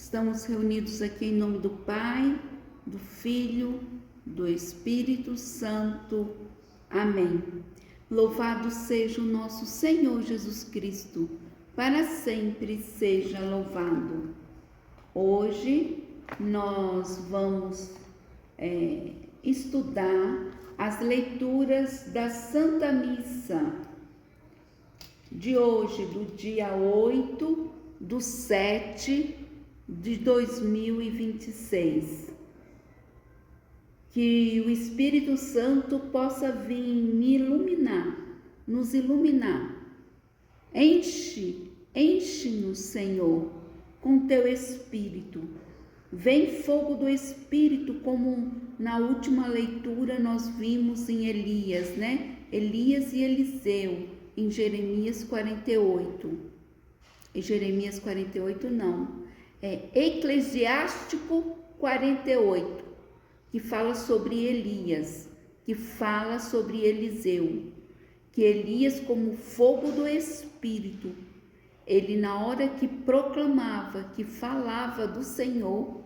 Estamos reunidos aqui em nome do Pai, do Filho, do Espírito Santo. Amém. Louvado seja o nosso Senhor Jesus Cristo, para sempre seja louvado. Hoje nós vamos estudar as leituras da Santa Missa de hoje, do dia 8/7 de 2026. Que o Espírito Santo possa vir me iluminar, nos iluminar. Enche-nos, Senhor, com teu Espírito. Vem fogo do Espírito, como na última leitura nós vimos em Elias, né? Elias e Eliseu, em Jeremias 48. Em Jeremias 48 não, Eclesiástico 48, que fala sobre Elias, que fala sobre Eliseu, que Elias, como fogo do Espírito, ele na hora que proclamava, que falava do Senhor,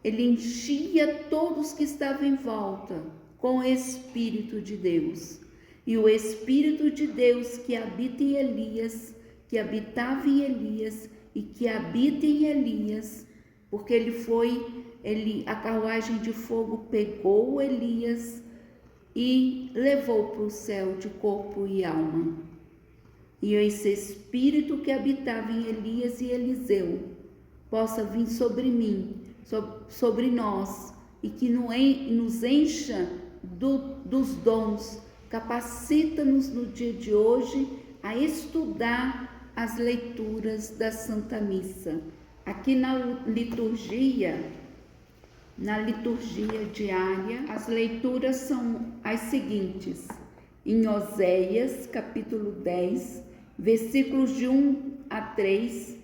ele enchia todos que estavam em volta com o Espírito de Deus. E o Espírito de Deus que habita em Elias, que habitava em Elias e que habita em Elias, porque a carruagem de fogo pegou Elias e levou para o céu de corpo e alma. E esse Espírito que habitava em Elias e Eliseu possa vir sobre mim, sobre nós, e que nos encha dos dons. Capacita-nos no dia de hoje a estudar as leituras da Santa Missa. Aqui na liturgia diária, as leituras são as seguintes: em Oséias, capítulo 10, versículos de 1-3,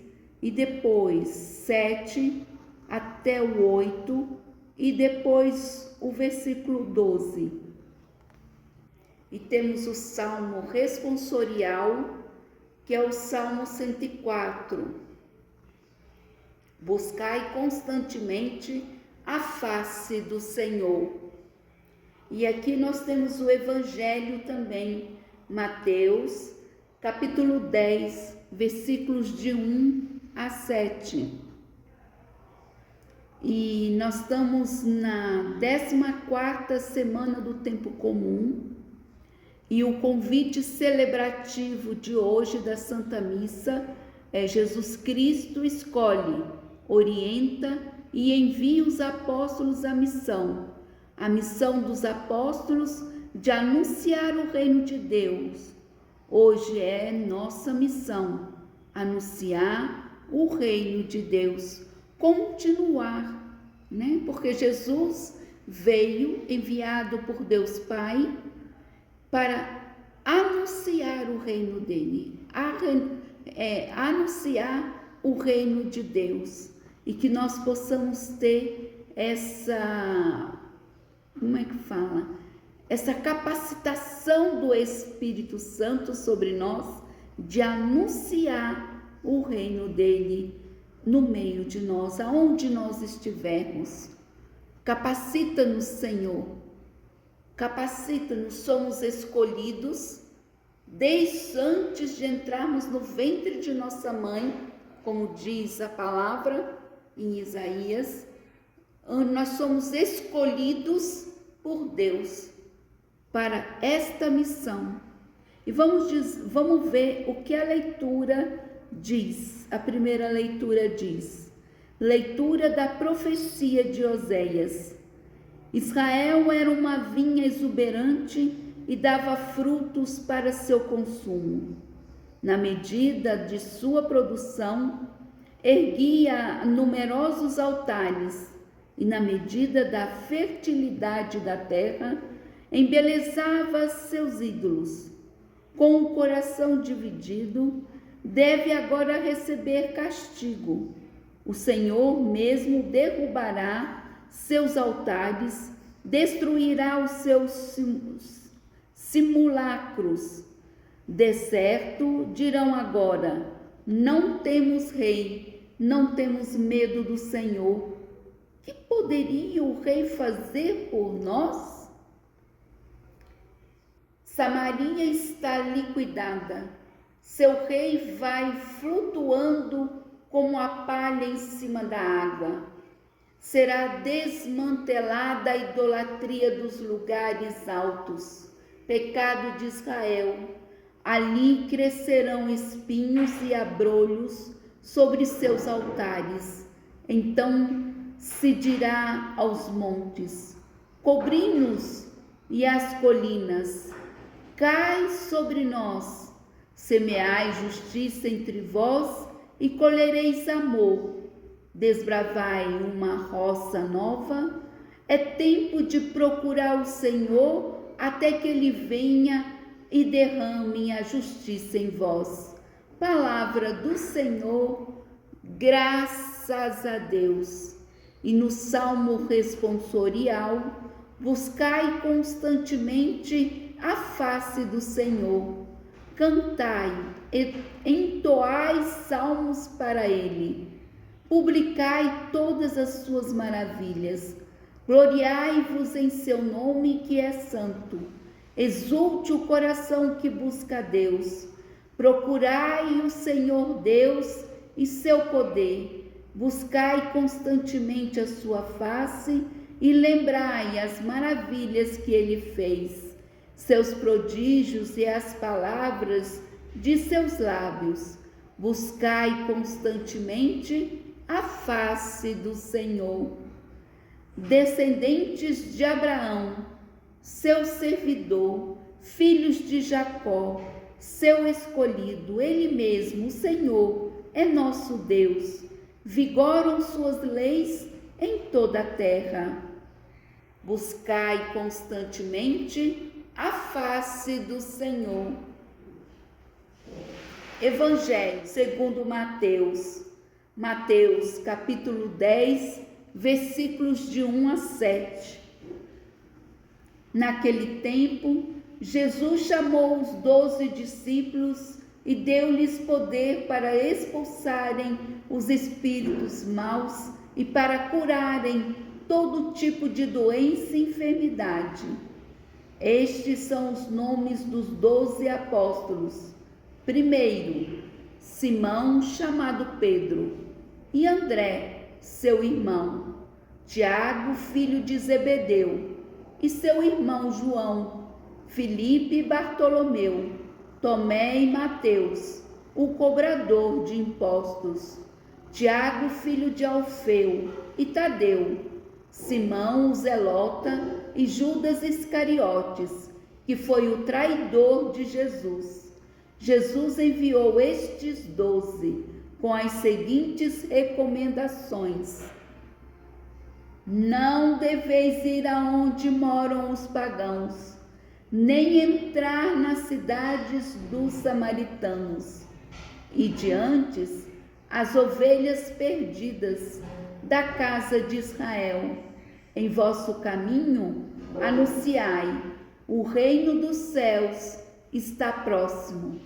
e depois 7 até o 8, e depois o versículo 12. E temos o Salmo responsorial, que é o Salmo 104. Buscai constantemente a face do Senhor. E aqui nós temos o Evangelho também, Mateus, capítulo 10, versículos de 1-7. E nós estamos na 14ª semana do tempo comum, e o convite celebrativo de hoje da Santa Missa é: Jesus Cristo escolhe, orienta e envia os apóstolos à missão. A missão dos apóstolos de anunciar o reino de Deus. Hoje é nossa missão anunciar o reino de Deus, continuar, né? Porque Jesus veio enviado por Deus Pai para anunciar o reino dele, anunciar o reino de Deus, e que nós possamos ter essa capacitação do Espírito Santo sobre nós, de anunciar o reino dele no meio de nós, aonde nós estivermos. Capacita-nos, Senhor. Capacita-nos, somos escolhidos desde antes de entrarmos no ventre de nossa mãe, como diz a palavra em Isaías. Nós somos escolhidos por Deus para esta missão. E vamos ver o que a leitura diz. A primeira leitura diz: leitura da profecia de Oséias. Israel era uma vinha exuberante e dava frutos para seu consumo. Na medida de sua produção, erguia numerosos altares, e na medida da fertilidade da terra, embelezava seus ídolos. Com o coração dividido, deve agora receber castigo. O Senhor mesmo derrubará seus altares, destruirá os seus simulacros. De certo, dirão agora: não temos rei, não temos medo do Senhor. Que poderia o rei fazer por nós? Samaria está liquidada. Seu rei vai flutuando como a palha em cima da água. Será desmantelada a idolatria dos lugares altos, pecado de Israel. Ali crescerão espinhos e abrolhos sobre seus altares. Então se dirá aos montes: cobri-nos, e às colinas: cai sobre nós. Semeai justiça entre vós e colhereis amor. Desbravai uma roça nova. É tempo de procurar o Senhor até que Ele venha e derrame a justiça em vós. Palavra do Senhor, graças a Deus. E no Salmo responsorial, buscai constantemente a face do Senhor. Cantai e entoai salmos para Ele. Publicai todas as suas maravilhas. Gloriai-vos em seu nome que é santo. Exulte o coração que busca a Deus. Procurai o Senhor Deus e seu poder. Buscai constantemente a sua face e lembrai as maravilhas que Ele fez, seus prodígios e as palavras de seus lábios. Buscai constantemente a face do Senhor. Descendentes de Abraão, seu servidor, filhos de Jacó, seu escolhido, Ele mesmo, o Senhor, é nosso Deus. Vigoram suas leis em toda a terra. Buscai constantemente a face do Senhor. Evangelho segundo Mateus. Mateus, capítulo 10, versículos de 1 a 7. Naquele tempo, Jesus chamou os 12 discípulos e deu-lhes poder para expulsarem os espíritos maus e para curarem todo tipo de doença e enfermidade. Estes são os nomes dos 12 apóstolos. Primeiro, Simão, chamado Pedro, e André, seu irmão, Tiago, filho de Zebedeu, e seu irmão João, Filipe e Bartolomeu, Tomé e Mateus, o cobrador de impostos, Tiago, filho de Alfeu, e Tadeu, Simão, o zelota, e Judas Iscariotes, que foi o traidor de Jesus. Jesus enviou estes 12 com as seguintes recomendações: não deveis ir aonde moram os pagãos, nem entrar nas cidades dos samaritanos. Ide antes as ovelhas perdidas da casa de Israel. Em vosso caminho anunciai: o reino dos céus está próximo.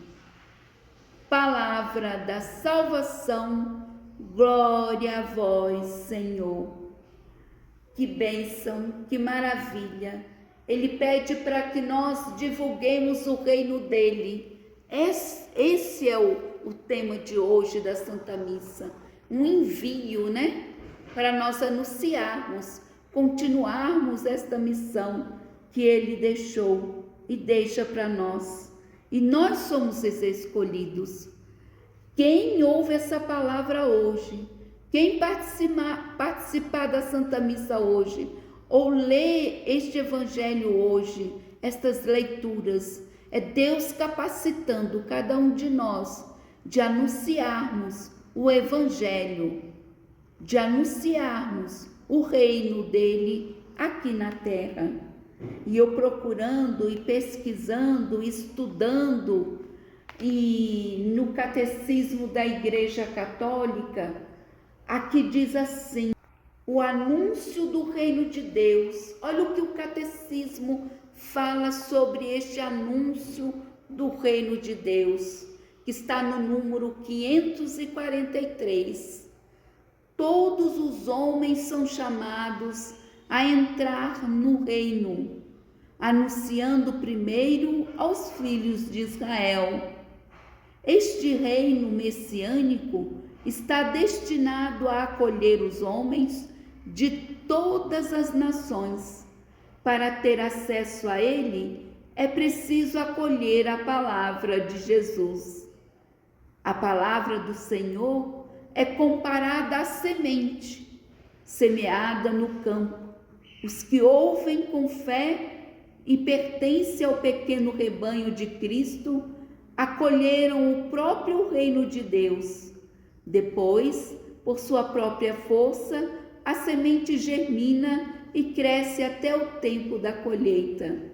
Palavra da salvação, glória a vós, Senhor. Que bênção, que maravilha. Ele pede para que nós divulguemos o reino dele. Esse é o tema de hoje da Santa Missa. Um envio, né? Para nós anunciarmos, continuarmos esta missão que ele deixou e deixa para nós. E nós somos esses escolhidos. Quem ouve essa palavra hoje, quem participar da Santa Missa hoje, ou ler este Evangelho hoje, estas leituras, é Deus capacitando cada um de nós de anunciarmos o Evangelho, de anunciarmos o reino dele aqui na terra. E eu procurando e pesquisando, estudando, e no Catecismo da Igreja Católica, aqui diz assim: o anúncio do reino de Deus. Olha o que o Catecismo fala sobre este anúncio do reino de Deus, que está no número 543. todos os homens são chamados a entrar no reino, anunciando primeiro aos filhos de Israel. Este reino messiânico está destinado a acolher os homens de todas as nações. Para ter acesso a ele, é preciso acolher a palavra de Jesus. A palavra do Senhor é comparada à semente, semeada no campo. Os que ouvem com fé e pertencem ao pequeno rebanho de Cristo, acolheram o próprio reino de Deus. Depois, por sua própria força, a semente germina e cresce até o tempo da colheita.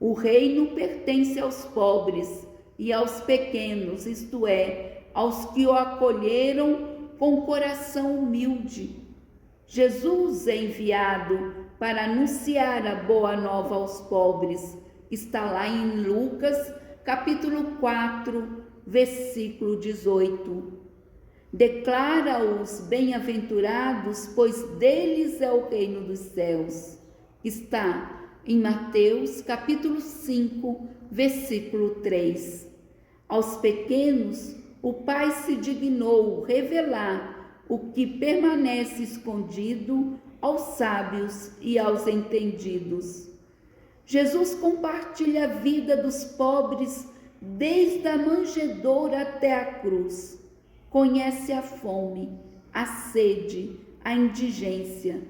O reino pertence aos pobres e aos pequenos, isto é, aos que o acolheram com coração humilde. Jesus é enviado para anunciar a boa nova aos pobres. Está lá em Lucas, capítulo 4, versículo 18. Declara-os bem-aventurados, pois deles é o reino dos céus. Está em Mateus, capítulo 5, versículo 3. Aos pequenos, o Pai se dignou revelar o que permanece escondido aos sábios e aos entendidos. Jesus compartilha a vida dos pobres desde a manjedoura até a cruz. Conhece a fome, a sede, a indigência,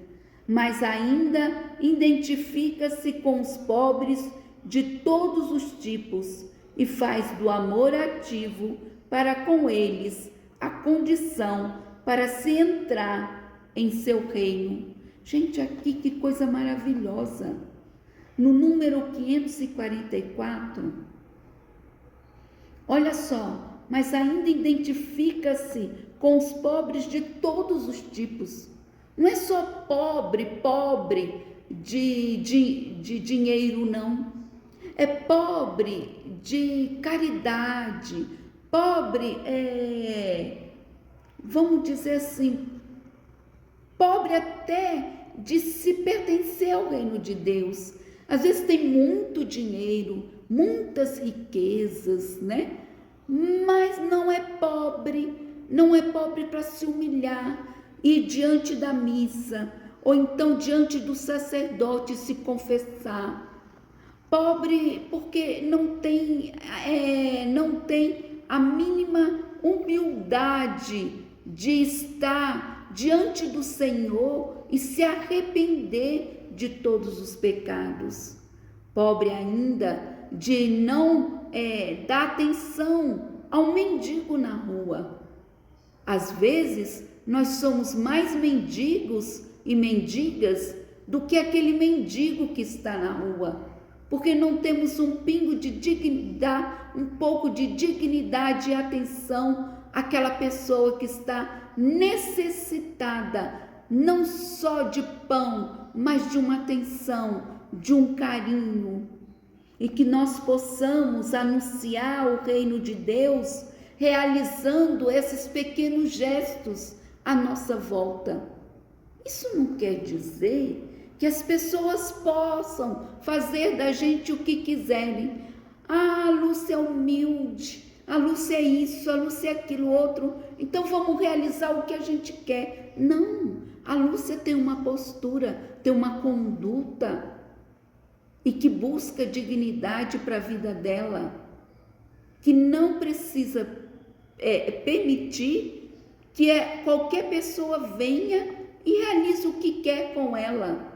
mas ainda identifica-se com os pobres de todos os tipos e faz do amor ativo para com eles a condição para se entrar em seu reino. Gente, aqui que coisa maravilhosa! No número 544, olha só, mas ainda identifica-se com os pobres de todos os tipos. Não é só pobre de dinheiro, não. É pobre de caridade, pobre, vamos dizer assim, pobre até de se pertencer ao reino de Deus. Às vezes tem muito dinheiro, muitas riquezas, né? Mas não é pobre para se humilhar e diante da missa, ou então diante do sacerdote se confessar. Pobre porque não tem a mínima humildade de estar diante do Senhor e se arrepender de todos os pecados. Pobre ainda de não dar atenção ao mendigo na rua. Às vezes, nós somos mais mendigos e mendigas do que aquele mendigo que está na rua, porque não temos um pingo de dignidade, um pouco de dignidade e atenção àquela pessoa que está necessitada, não só de pão, mas de uma atenção, de um carinho. E que nós possamos anunciar o reino de Deus realizando esses pequenos gestos à nossa volta. Isso não quer dizer que as pessoas possam fazer da gente o que quiserem. Ah, a Lúcia é humilde, a Lúcia é isso, a Lúcia é aquilo outro, então vamos realizar o que a gente quer. Não, a Lúcia tem uma postura, tem uma conduta e que busca dignidade para a vida dela, que não precisa permitir que qualquer pessoa venha e realize o que quer com ela,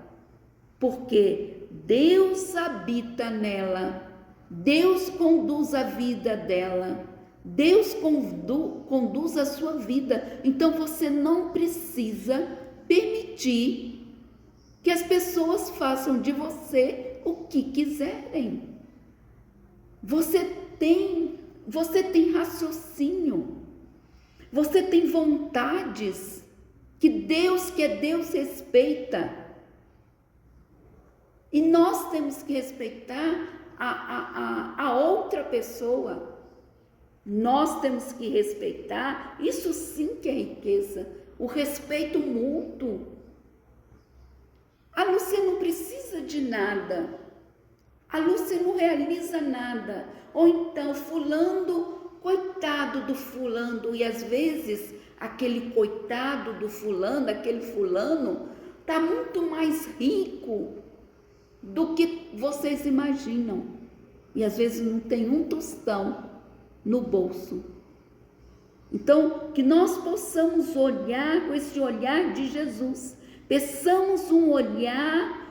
porque Deus habita nela, Deus conduz a vida dela, Deus conduz a sua vida. Então você não precisa permitir que as pessoas façam de você o que quiserem. Você tem raciocínio, você tem vontades que é Deus respeita. E nós temos que respeitar a outra pessoa. Nós temos que respeitar, isso sim que é riqueza. o respeito mútuo. A Lúcia não precisa de nada, a Lúcia não realiza nada, ou então fulano, coitado do fulano, e às vezes aquele coitado do fulano, aquele fulano, está muito mais rico do que vocês imaginam, e às vezes não tem um tostão no bolso. Então, que nós possamos olhar com esse olhar de Jesus, peçamos um olhar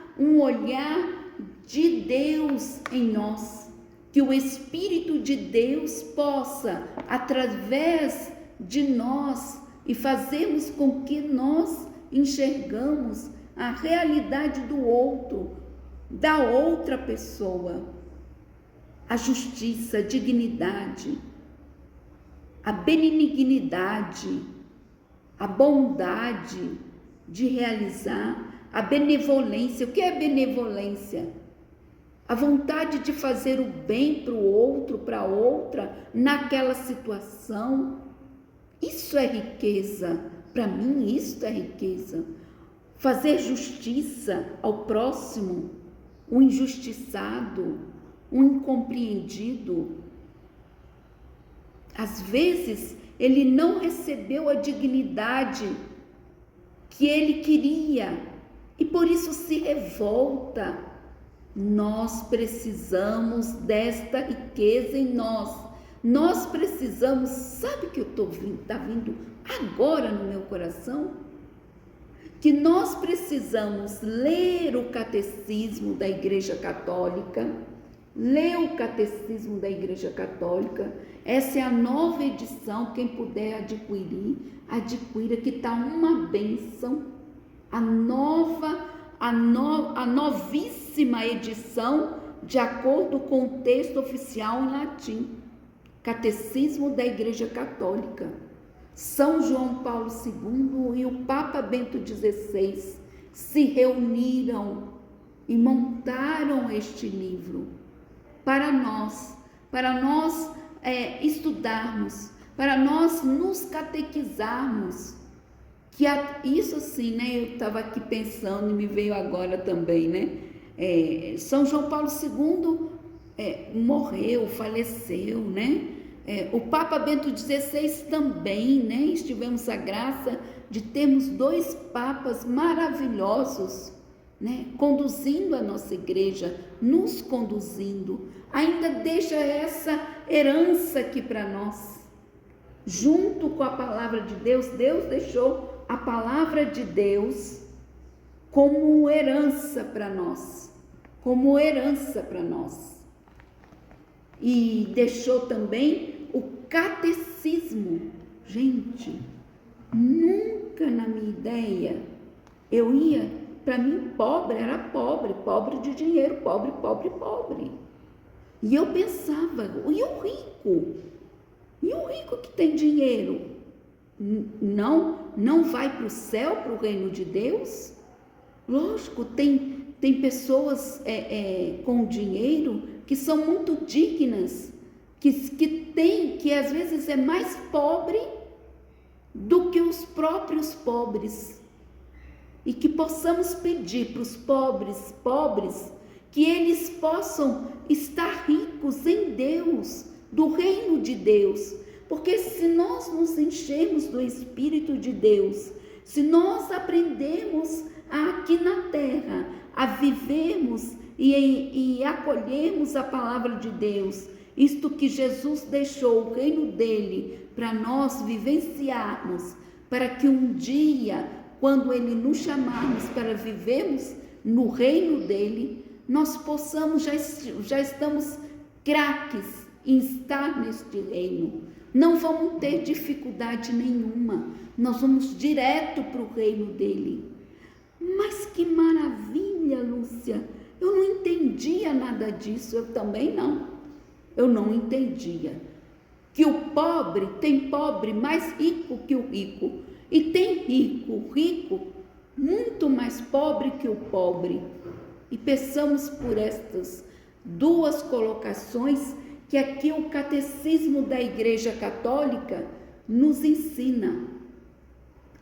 de Deus em nós, que o Espírito de Deus possa, através de nós, e fazermos com que nós enxergamos a realidade do outro, da outra pessoa, a justiça, a dignidade, a benignidade, a bondade de realizar, a benevolência. O que é benevolência? A vontade de fazer o bem para o outro, para outra, naquela situação. Isso é riqueza. Para mim, isso é riqueza. Fazer justiça ao próximo, o injustiçado, o incompreendido. Às vezes, ele não recebeu a dignidade que ele queria e por isso se revolta. Nós precisamos desta riqueza em nós. Nós precisamos, sabe o que está vindo agora no meu coração? Que nós precisamos ler o catecismo da Igreja Católica, ler o catecismo da Igreja Católica. Essa é a nova edição, quem puder adquirir, adquira, que está uma bênção. A novíssima edição, de acordo com o texto oficial em latim, Catecismo da Igreja Católica. São João Paulo II e o Papa Bento XVI se reuniram e montaram este livro para nós estudarmos, para nós nos catequizarmos. Isso assim, né? Eu estava aqui pensando e me veio agora também, né? São João Paulo II morreu, faleceu, né? O Papa Bento XVI também, né? Tivemos a graça de termos 2 papas maravilhosos, né? Conduzindo a nossa igreja, nos conduzindo. Ainda deixa essa herança aqui para nós. Junto com a palavra de Deus, Deus deixou a palavra de Deus como herança para nós. Como herança para nós. E deixou também o catecismo. Gente, nunca na minha ideia eu ia, para mim pobre era pobre, pobre de dinheiro, pobre, pobre, pobre. E eu pensava, e o rico? E o rico que tem dinheiro? Não vai para o céu, para o reino de Deus? Lógico, tem pessoas com dinheiro que são muito dignas, que às vezes é mais pobre do que os próprios pobres. E que possamos pedir para os pobres, que eles possam estar ricos em Deus, do reino de Deus. Porque se nós nos enchermos do Espírito de Deus, se nós aprendemos aqui na terra a vivermos e acolhermos a palavra de Deus, isto que Jesus deixou, o reino dele, para nós vivenciarmos, para que um dia, quando ele nos chamarmos para vivermos no reino dele, nós possamos, já estamos craques em estar neste reino. Não vamos ter dificuldade nenhuma, nós vamos direto para o reino dele. Mas que maravilha, Lúcia, eu não entendia nada disso, eu também não, eu não entendia. Que o pobre, tem pobre mais rico que o rico, e tem rico muito mais pobre que o pobre. E peçamos por estas 2 colocações que aqui o Catecismo da Igreja Católica nos ensina.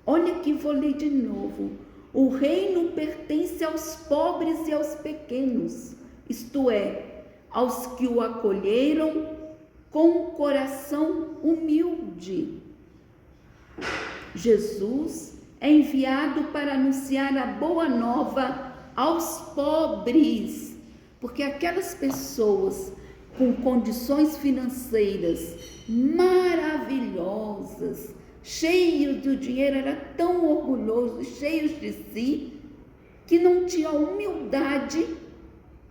Olha aqui, vou ler de novo. O reino pertence aos pobres e aos pequenos, isto é, aos que o acolheram com um coração humilde. Jesus é enviado para anunciar a boa nova aos pobres, porque aquelas pessoas com condições financeiras maravilhosas, cheios de dinheiro, eram tão orgulhosos, cheios de si, que não tinham humildade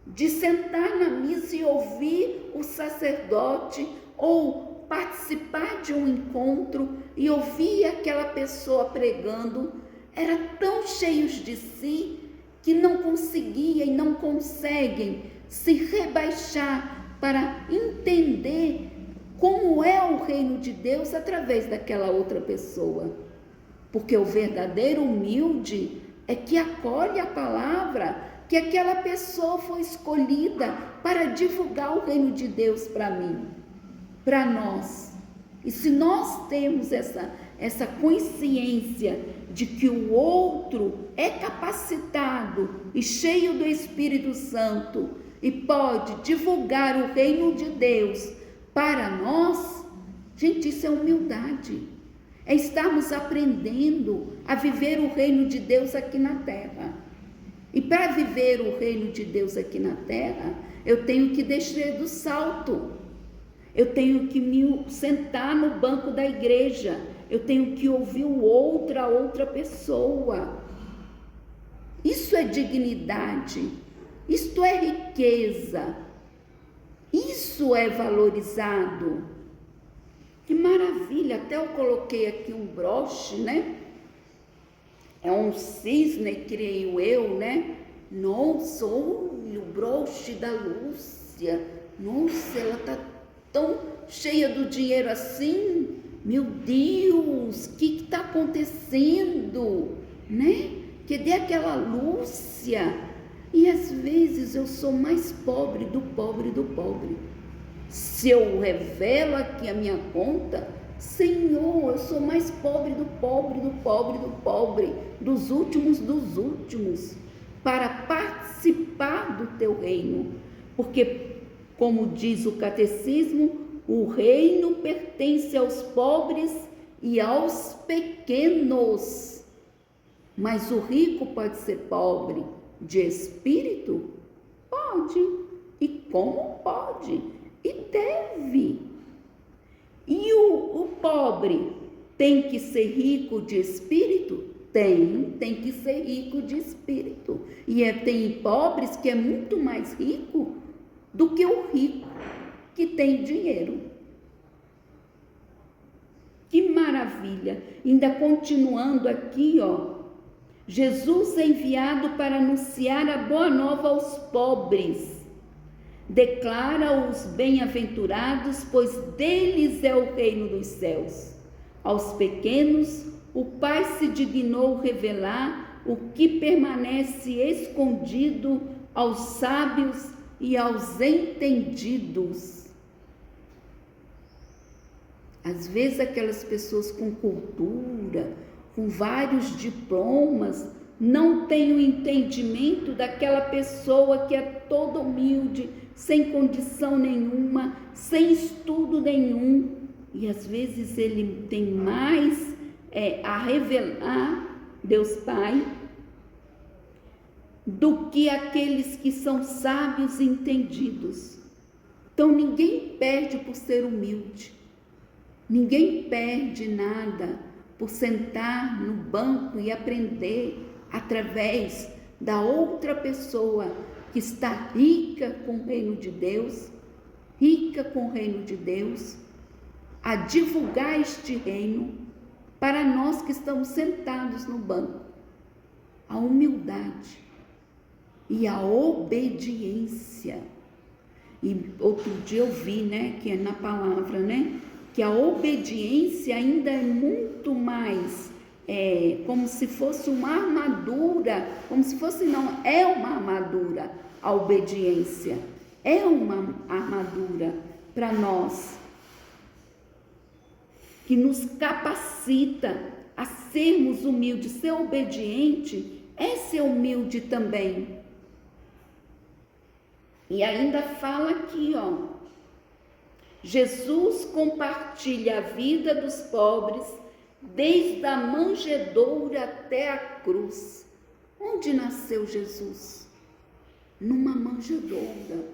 de sentar na missa e ouvir o sacerdote, ou participar de um encontro e ouvir aquela pessoa pregando. Eram tão cheios de si que não conseguiam e não conseguem se rebaixar para entender como é o reino de Deus através daquela outra pessoa. Porque o verdadeiro humilde é que acolhe a palavra, que aquela pessoa foi escolhida para divulgar o reino de Deus para mim, para nós. E se nós temos essa consciência de que o outro é capacitado e cheio do Espírito Santo e pode divulgar o reino de Deus para nós, gente, isso é humildade. É estarmos aprendendo a viver o reino de Deus aqui na terra. E para viver o reino de Deus aqui na terra, eu tenho que descer do salto. Eu tenho que me sentar no banco da igreja. Eu tenho que ouvir a outra pessoa. Isso é dignidade. Isto é riqueza. Isso é valorizado. Que maravilha! Até eu coloquei aqui um broche, né? É um cisne, creio eu, né? Nossa, olha o broche da Lúcia. Nossa, ela tá tão cheia do dinheiro assim. Meu Deus, o que está acontecendo, né? Cadê aquela Lúcia? E às vezes eu sou mais pobre do pobre do pobre. Se eu revelo aqui a minha conta, Senhor, eu sou mais pobre do pobre do pobre do pobre, dos últimos, para participar do teu reino. Porque, como diz o catecismo, o reino pertence aos pobres e aos pequenos. Mas o rico pode ser pobre de espírito? Pode. E como pode? E deve. E o pobre tem que ser rico de espírito? Tem que ser rico de espírito. E tem pobres que é muito mais rico do que o rico que tem dinheiro. Que maravilha! Ainda continuando aqui, ó. Jesus é enviado para anunciar a boa nova aos pobres. Declara-os bem-aventurados, pois deles é o reino dos céus. Aos pequenos, o Pai se dignou revelar o que permanece escondido aos sábios e aos entendidos. Às vezes aquelas pessoas com cultura, com vários diplomas, não têm o entendimento daquela pessoa que é toda humilde, sem condição nenhuma, sem estudo nenhum. E às vezes ele tem mais a revelar, Deus Pai, do que aqueles que são sábios e entendidos. Então ninguém perde por ser humilde. Ninguém perde nada por sentar no banco e aprender através da outra pessoa que está rica com o reino de Deus, a divulgar este reino para nós que estamos sentados no banco. A humildade e a obediência. E outro dia eu vi, né, que é na palavra, né, que a obediência ainda é muito mais, como se fosse uma armadura, é uma armadura a obediência, é uma armadura para nós, que nos capacita a sermos humildes. Ser obediente é ser humilde também. E ainda fala aqui, Jesus compartilha a vida dos pobres desde a manjedoura até a cruz. Onde nasceu Jesus? Numa manjedoura.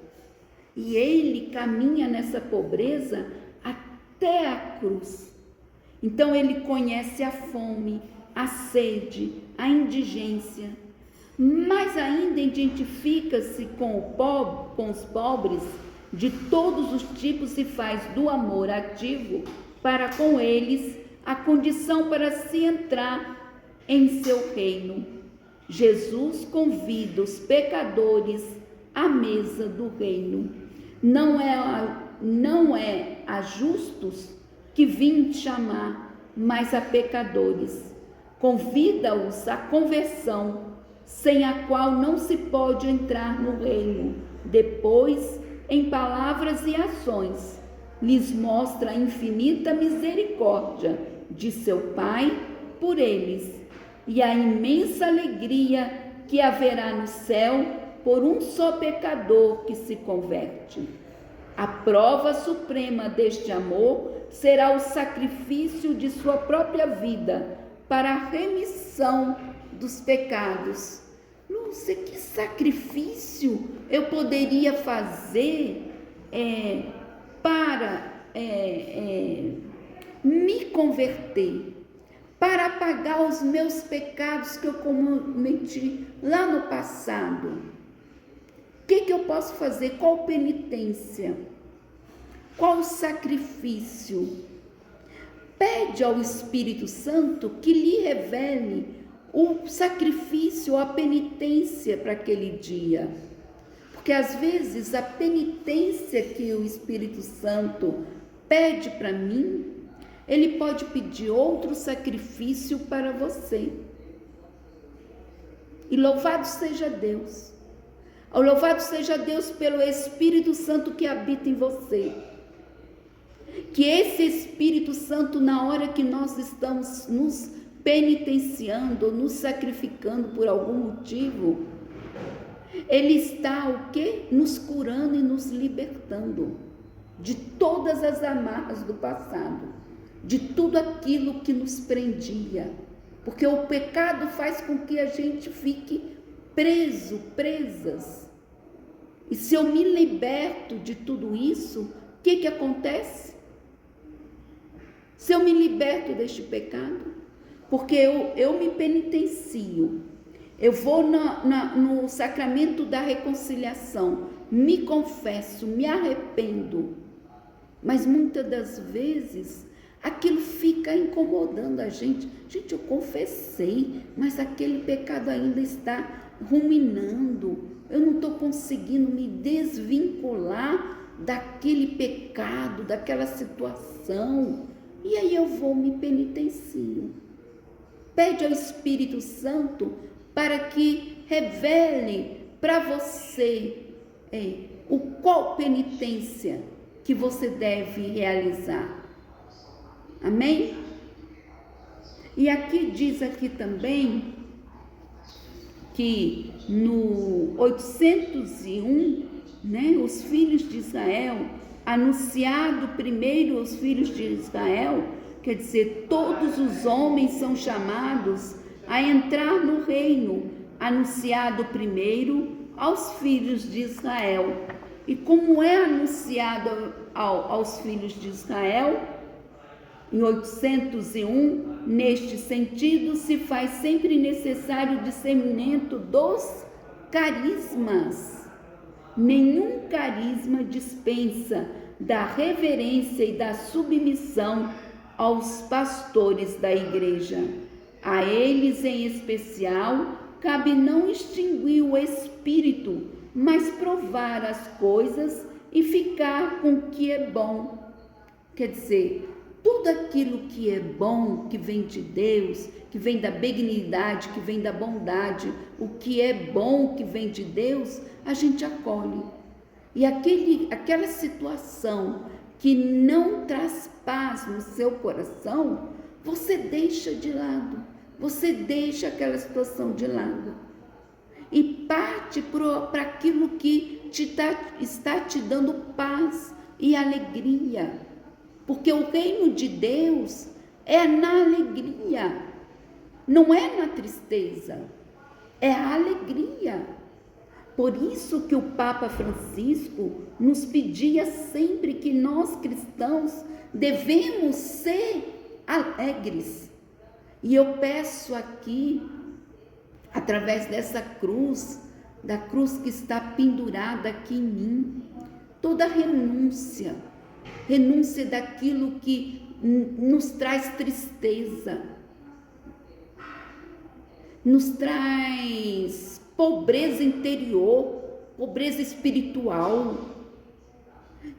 E ele caminha nessa pobreza até a cruz. Então ele conhece a fome, a sede, a indigência, mas ainda identifica-se com os pobres de todos os tipos e faz do amor ativo para com eles a condição para se entrar em seu reino. Jesus convida os pecadores à mesa do reino. Não é a justos que vim chamar, mas a pecadores. Convida-os à conversão, sem a qual não se pode entrar no reino. Depois, em palavras e ações, lhes mostra a infinita misericórdia de seu Pai por eles e a imensa alegria que haverá no céu por um só pecador que se converte. A prova suprema deste amor será o sacrifício de sua própria vida para a remissão dos pecados. Lúcia, que sacrifício eu poderia fazer para me converter, para apagar os meus pecados que eu cometi lá no passado? O que eu posso fazer? Qual penitência? Qual sacrifício? Pede ao Espírito Santo que lhe revele o sacrifício, a penitência para aquele dia. Porque às vezes a penitência que o Espírito Santo pede para mim, ele pode pedir outro sacrifício para você. E louvado seja Deus. Louvado seja Deus pelo Espírito Santo que habita em você. Que esse Espírito Santo, na hora que nós estamos nos penitenciando, nos sacrificando por algum motivo, ele está o quê? Nos curando e nos libertando de todas as amarras do passado, de tudo aquilo que nos prendia. Porque o pecado faz com que a gente fique presas. E se eu me liberto de tudo isso, o que acontece? Se eu me liberto deste pecado, porque eu me penitencio, eu vou no sacramento da reconciliação, me confesso, me arrependo, mas muitas das vezes aquilo fica incomodando a gente. Gente, eu confessei, mas aquele pecado ainda está ruminando, eu não estou conseguindo me desvincular daquele pecado, daquela situação, e aí eu vou me penitencio. Pede ao Espírito Santo para que revele para você qual penitência que você deve realizar. Amém? E aqui diz aqui também que no 801, os filhos de Israel, anunciado primeiro aos filhos de Israel, quer dizer, todos os homens são chamados a entrar no reino, anunciado primeiro aos filhos de Israel. E como é anunciado aos filhos de Israel? Em 801, neste sentido, se faz sempre necessário o discernimento dos carismas. Nenhum carisma dispensa da reverência e da submissão aos pastores da igreja. A eles, em especial, cabe não extinguir o espírito, mas provar as coisas e ficar com o que é bom. Quer dizer, tudo aquilo que é bom, que vem de Deus, que vem da benignidade, que vem da bondade, o que é bom, que vem de Deus, a gente acolhe. E aquela situação que não traz paz no seu coração, você deixa de lado, você deixa aquela situação de lado e parte para aquilo que está te dando paz e alegria, porque o reino de Deus é na alegria, não é na tristeza, é a alegria. Por isso que o Papa Francisco nos pedia sempre que nós cristãos devemos ser alegres. E eu peço aqui, através dessa cruz, da cruz que está pendurada aqui em mim, toda renúncia daquilo que nos traz tristeza, nos traz pobreza interior, pobreza espiritual,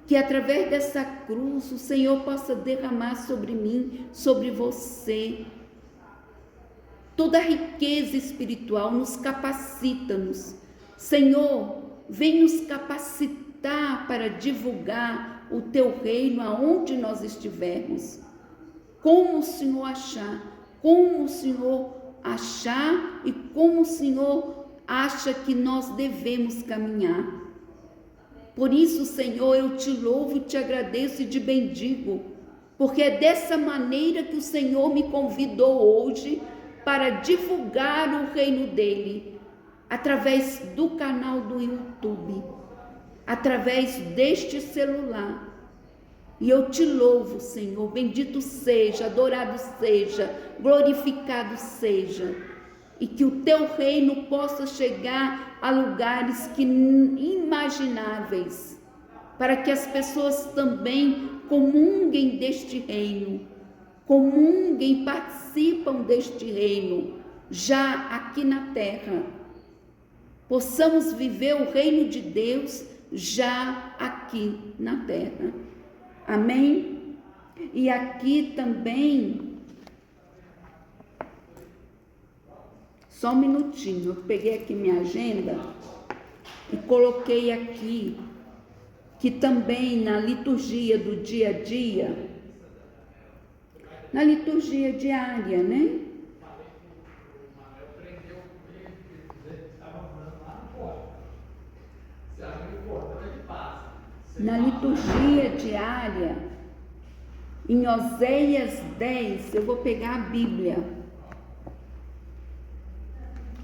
que através dessa cruz o Senhor possa derramar sobre mim, sobre você, toda a riqueza espiritual. Nos capacita-nos, Senhor, vem nos capacitar para divulgar o teu reino aonde nós estivermos, como o Senhor achar e como o Senhor acha que nós devemos caminhar. Por isso, Senhor, eu te louvo, te agradeço e te bendigo, porque é dessa maneira que o Senhor me convidou hoje para divulgar o reino dele, através do canal do YouTube, através deste celular. E eu te louvo, Senhor, bendito seja, adorado seja, glorificado seja, e que o teu reino possa chegar a lugares que inimagináveis, para que as pessoas também comunguem deste reino, comunguem, participam deste reino, já aqui na terra. Possamos viver o reino de Deus já aqui na terra. Amém? E aqui também, só um minutinho, eu peguei aqui minha agenda e coloquei aqui que também na liturgia do dia a dia, na liturgia diária, né? Na liturgia diária, em Oséias 10, eu vou pegar a Bíblia.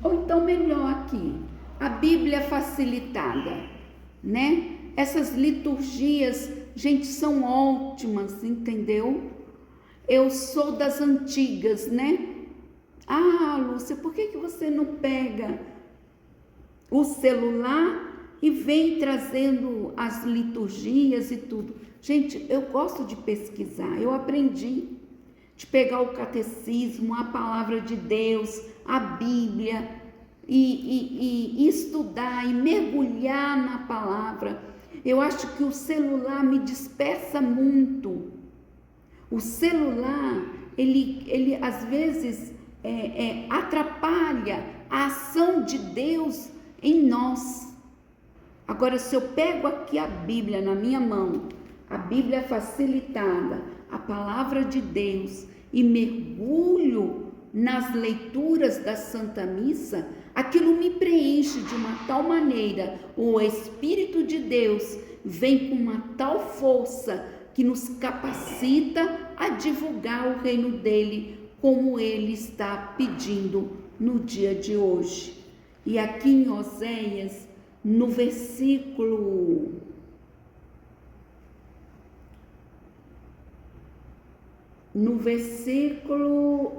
Ou então melhor aqui, a Bíblia facilitada, né? Essas liturgias, gente, são ótimas, entendeu? Eu sou das antigas, né? Ah, Lúcia, por que você não pega o celular e vem trazendo as liturgias e tudo? Gente, eu gosto de pesquisar, eu aprendi de pegar o catecismo, a palavra de Deus, a Bíblia, e estudar e mergulhar na palavra. Eu acho que o celular me dispersa muito. O celular, ele às vezes atrapalha a ação de Deus em nós. Agora, se eu pego aqui a Bíblia na minha mão, a Bíblia facilitada, a palavra de Deus, e mergulho nas leituras da Santa Missa, aquilo me preenche de uma tal maneira, o Espírito de Deus vem com uma tal força que nos capacita a divulgar o reino dele, como ele está pedindo no dia de hoje. E aqui em Oséias, no versículo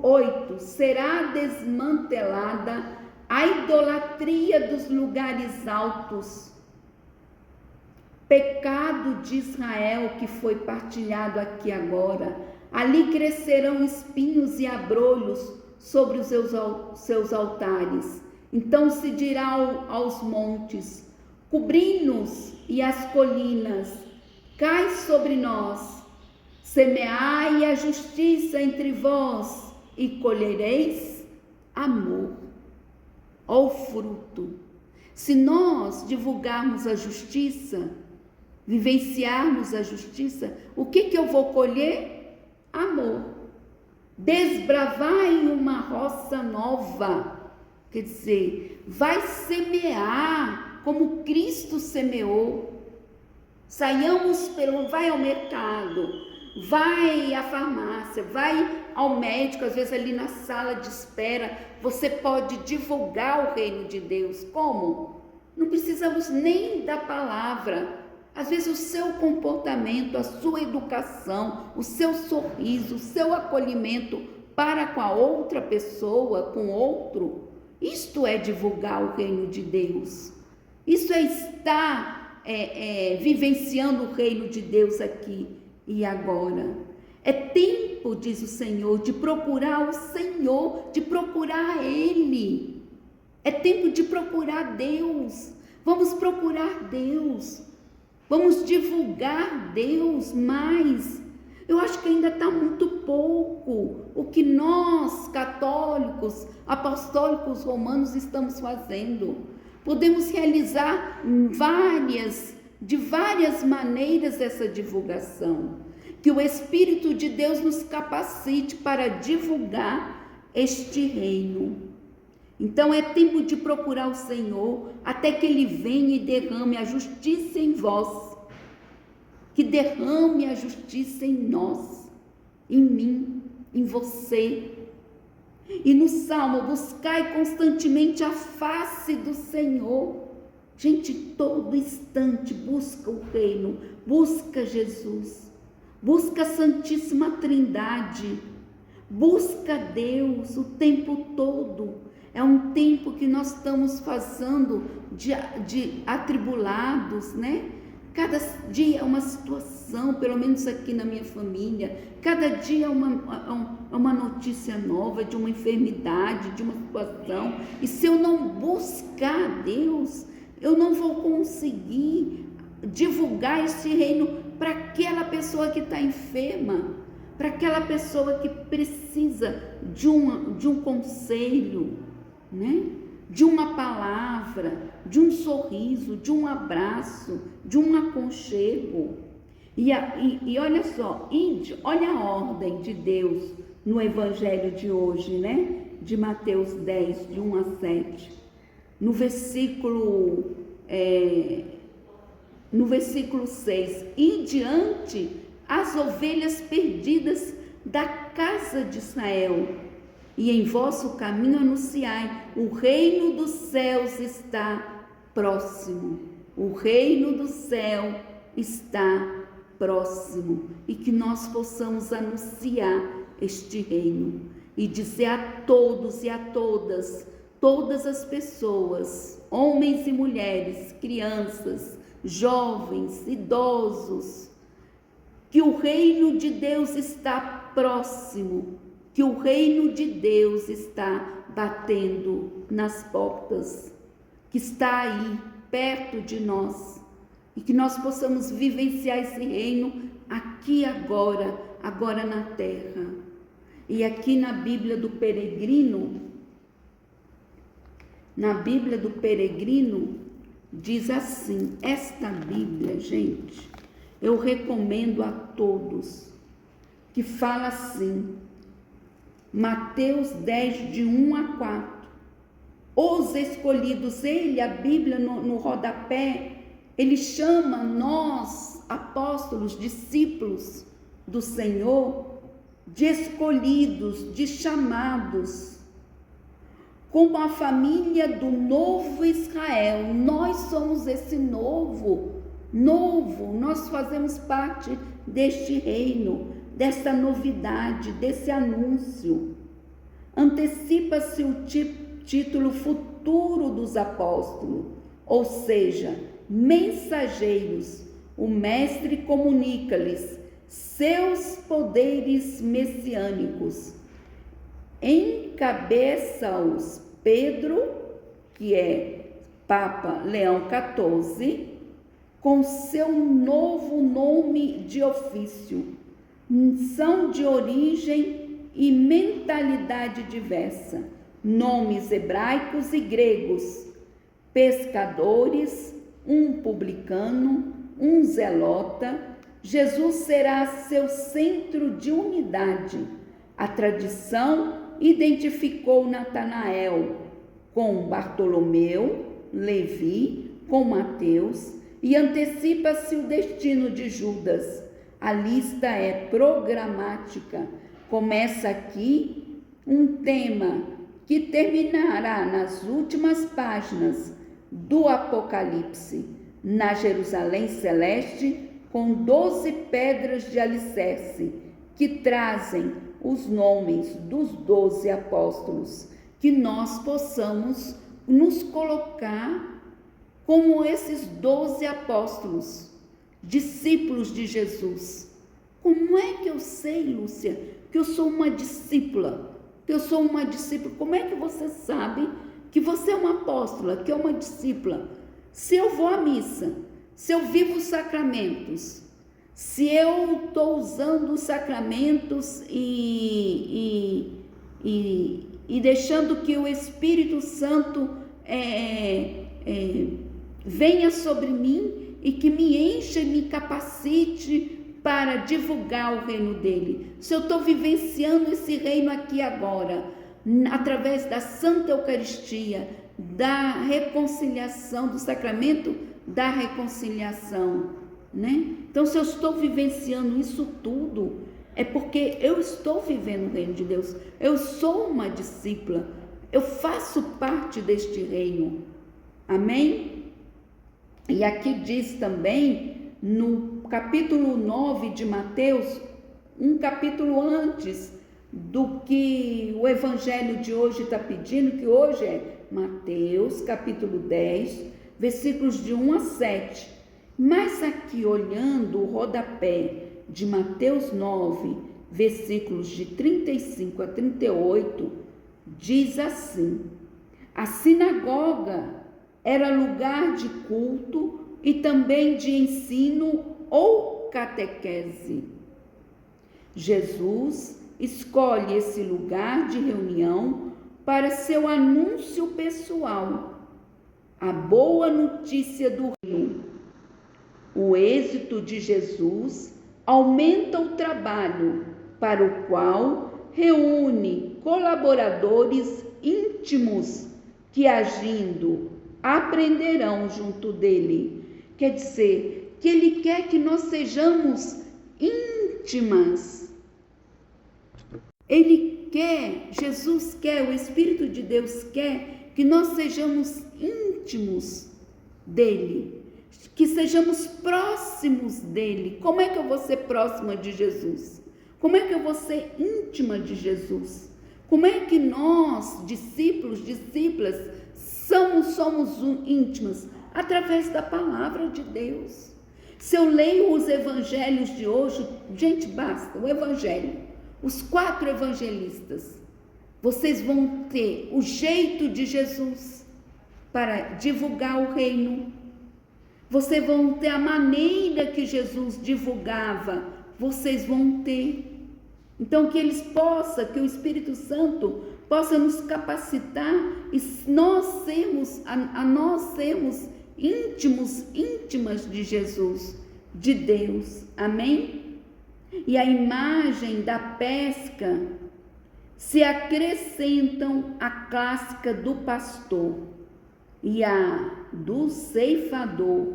8, será desmantelada a idolatria dos lugares altos, pecado de Israel que foi partilhado aqui agora. Ali crescerão espinhos e abrolhos sobre os seus altares. Então se dirá aos montes, cobri-nos, e às colinas, cai sobre nós. Semeai a justiça entre vós e colhereis amor. Ó o fruto. Se nós divulgarmos a justiça, vivenciarmos a justiça, o que eu vou colher? Amor. desbravai uma roça nova, quer dizer, vai semear como Cristo semeou. Saiamos vai ao mercado, vai à farmácia, vai ao médico, às vezes ali na sala de espera, você pode divulgar o reino de Deus. Como? Não precisamos nem da palavra. Às vezes o seu comportamento, a sua educação, o seu sorriso, o seu acolhimento para com a outra pessoa, com outro, isto é divulgar o reino de Deus. Isso é estar vivenciando o reino de Deus aqui e agora. É tempo, diz o Senhor, de procurar o Senhor, de procurar Ele. É tempo de procurar Deus. Vamos procurar Deus. Vamos divulgar Deus mais. Eu acho que ainda está muito pouco o que nós, católicos, apostólicos romanos, estamos fazendo. Podemos realizar de várias maneiras essa divulgação. Que o Espírito de Deus nos capacite para divulgar este reino. Então é tempo de procurar o Senhor até que Ele venha e derrame a justiça em vós. Que derrame a justiça em nós, em mim, em você. E no Salmo, buscai constantemente a face do Senhor. Gente, todo instante busca o reino, busca Jesus, busca a Santíssima Trindade, busca Deus o tempo todo. É um tempo que nós estamos passando de atribulados, né? Cada dia é uma situação, pelo menos aqui na minha família, cada dia é uma notícia nova de uma enfermidade, de uma situação. E se eu não buscar Deus, eu não vou conseguir divulgar esse reino para aquela pessoa que está enferma, para aquela pessoa que precisa de um conselho, né? De uma palavra, de um sorriso, de um abraço, de um aconchego. E olha só, olha a ordem de Deus no Evangelho de hoje, né? De Mateus 10, de 1 a 7. No versículo 6, e diante as ovelhas perdidas da casa de Israel, e em vosso caminho anunciai, o reino dos céus está próximo. O reino do céu está próximo. E que nós possamos anunciar este reino e dizer a todos e a todas as pessoas, homens e mulheres, crianças, jovens, idosos, que o reino de Deus está próximo, que o reino de Deus está batendo nas portas, que está aí, perto de nós, e que nós possamos vivenciar esse reino aqui agora na terra. E aqui na Bíblia do Peregrino, diz assim, esta Bíblia, gente, eu recomendo a todos, que fala assim, Mateus 10, de 1 a 4. Os escolhidos, a Bíblia no rodapé, ele chama nós, apóstolos, discípulos do Senhor, de escolhidos, de chamados, como a família do novo Israel. Nós somos esse novo, nós fazemos parte deste reino, dessa novidade, desse anúncio. Antecipa-se o título futuro dos apóstolos, ou seja, mensageiros. O mestre comunica-lhes seus poderes messiânicos. Encabeça-os Pedro, que é Papa Leão XIV, com seu novo nome de ofício. São de origem e mentalidade diversa, nomes hebraicos e gregos, pescadores, um publicano, um zelota. Jesus será seu centro de unidade, A tradição identificou Natanael com Bartolomeu, Levi, com Mateus, e antecipa-se o destino de Judas. A lista é programática. Começa aqui um tema que terminará nas últimas páginas do Apocalipse, na Jerusalém Celeste, com 12 pedras de alicerce, que trazem os nomes dos 12 apóstolos, que nós possamos nos colocar como esses 12 apóstolos, discípulos de Jesus. Como é que eu sei, Lúcia, que eu sou uma discípula? Que eu sou uma discípula? Como é que você sabe que você é uma apóstola, que é uma discípula? Se eu vou à missa, se eu vivo os sacramentos, se eu estou usando os sacramentos e deixando que o Espírito Santo venha sobre mim e que me encha e me capacite para divulgar o reino dele. Se eu estou vivenciando esse reino aqui agora, através da Santa Eucaristia, da reconciliação, do sacramento da reconciliação, né? Então, se eu estou vivenciando isso tudo, é porque eu estou vivendo o reino de Deus. Eu sou uma discípula, eu faço parte deste reino. Amém? E aqui diz também, no capítulo 9 de Mateus, um capítulo antes do que o evangelho de hoje está pedindo, que hoje é Mateus, capítulo 10, versículos de 1 a 7. Mas aqui, olhando o rodapé de Mateus 9, versículos de 35 a 38, diz assim: a sinagoga era lugar de culto e também de ensino ou catequese. Jesus escolhe esse lugar de reunião para seu anúncio pessoal, a boa notícia do reino. O êxito de Jesus aumenta o trabalho, para o qual reúne colaboradores íntimos que, agindo, aprenderão junto dele. Quer dizer, que ele quer que nós sejamos íntimas. Ele quer, Jesus quer, o Espírito de Deus quer que nós sejamos íntimos dele, que sejamos próximos dele. Como é que eu vou ser próxima de Jesus? Como é que eu vou ser íntima de Jesus? Como é que nós, discípulos, discípulas, somos íntimas? Através da palavra de Deus. Se eu leio os evangelhos de hoje, gente, basta, o evangelho, os 4 evangelistas, vocês vão ter o jeito de Jesus para divulgar o reino. Vocês vão ter a maneira que Jesus divulgava, vocês vão ter. Então, que eles possam, que o Espírito Santo possa nos capacitar e nós sermos íntimas de Jesus, de Deus. Amém? E a imagem da pesca se acrescentam à clássica do pastor e a do ceifador.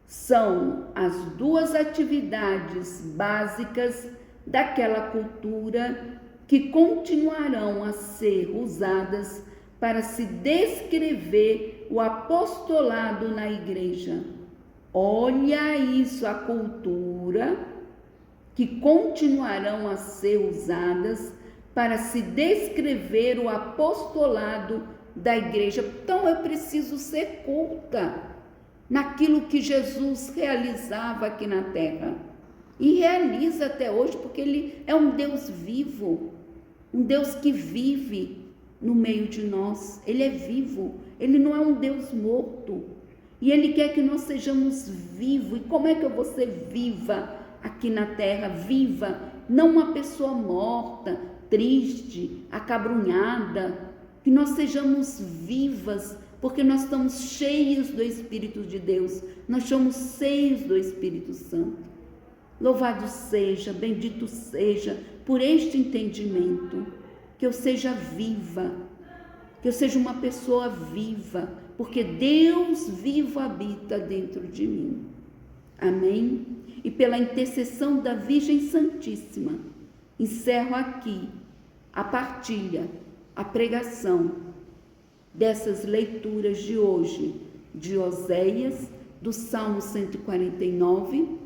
São as 2 atividades básicas daquela cultura que continuarão a ser usadas para se descrever o apostolado na igreja. Olha isso, a cultura que continuarão a ser usadas para se descrever o apostolado da igreja. Então eu preciso ser culta naquilo que Jesus realizava aqui na terra. E realiza até hoje, porque ele é um Deus vivo, um Deus que vive no meio de nós. Ele é vivo, ele não é um Deus morto. E ele quer que nós sejamos vivos. E como é que eu vou ser viva aqui na terra? Viva, não uma pessoa morta, triste, acabrunhada. Que nós sejamos vivas, porque nós estamos cheios do Espírito de Deus. Nós somos cheios do Espírito Santo. Louvado seja, bendito seja, por este entendimento, que eu seja viva, que eu seja uma pessoa viva, porque Deus vivo habita dentro de mim. Amém? E pela intercessão da Virgem Santíssima, encerro aqui a partilha, a pregação dessas leituras de hoje, de Oséias, do Salmo 149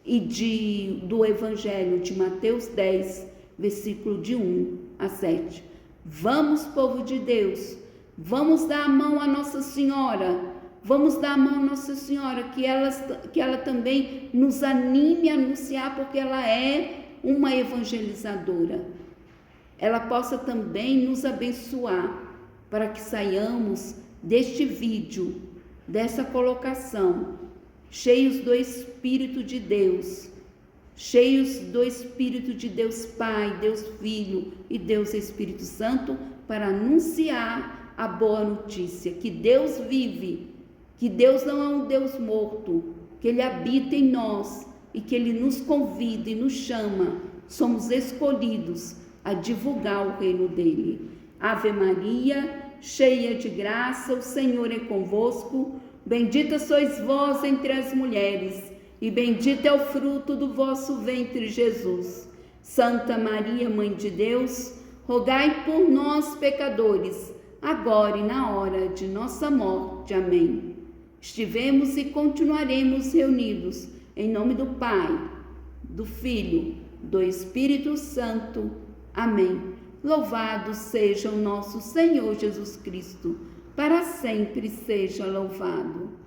e do Evangelho de Mateus 10, versículo de 1 a 7. Vamos, povo de Deus, vamos dar a mão a Nossa Senhora, vamos dar a mão a Nossa Senhora, que ela também nos anime a anunciar, porque ela é uma evangelizadora. Ela possa também nos abençoar, para que saiamos deste vídeo, dessa colocação, cheios do Espírito de Deus, cheios do Espírito de Deus Pai, Deus Filho e Deus Espírito Santo, para anunciar a boa notícia, que Deus vive, que Deus não é um Deus morto, que Ele habita em nós e que Ele nos convida e nos chama, somos escolhidos a divulgar o reino dEle. Ave Maria, cheia de graça, o Senhor é convosco, bendita sois vós entre as mulheres, e bendito é o fruto do vosso ventre, Jesus. Santa Maria, Mãe de Deus, rogai por nós, pecadores, agora e na hora de nossa morte. Amém. Estivemos e continuaremos reunidos, em nome do Pai, do Filho, do Espírito Santo. Amém. Louvado seja o nosso Senhor Jesus Cristo, para sempre seja louvado.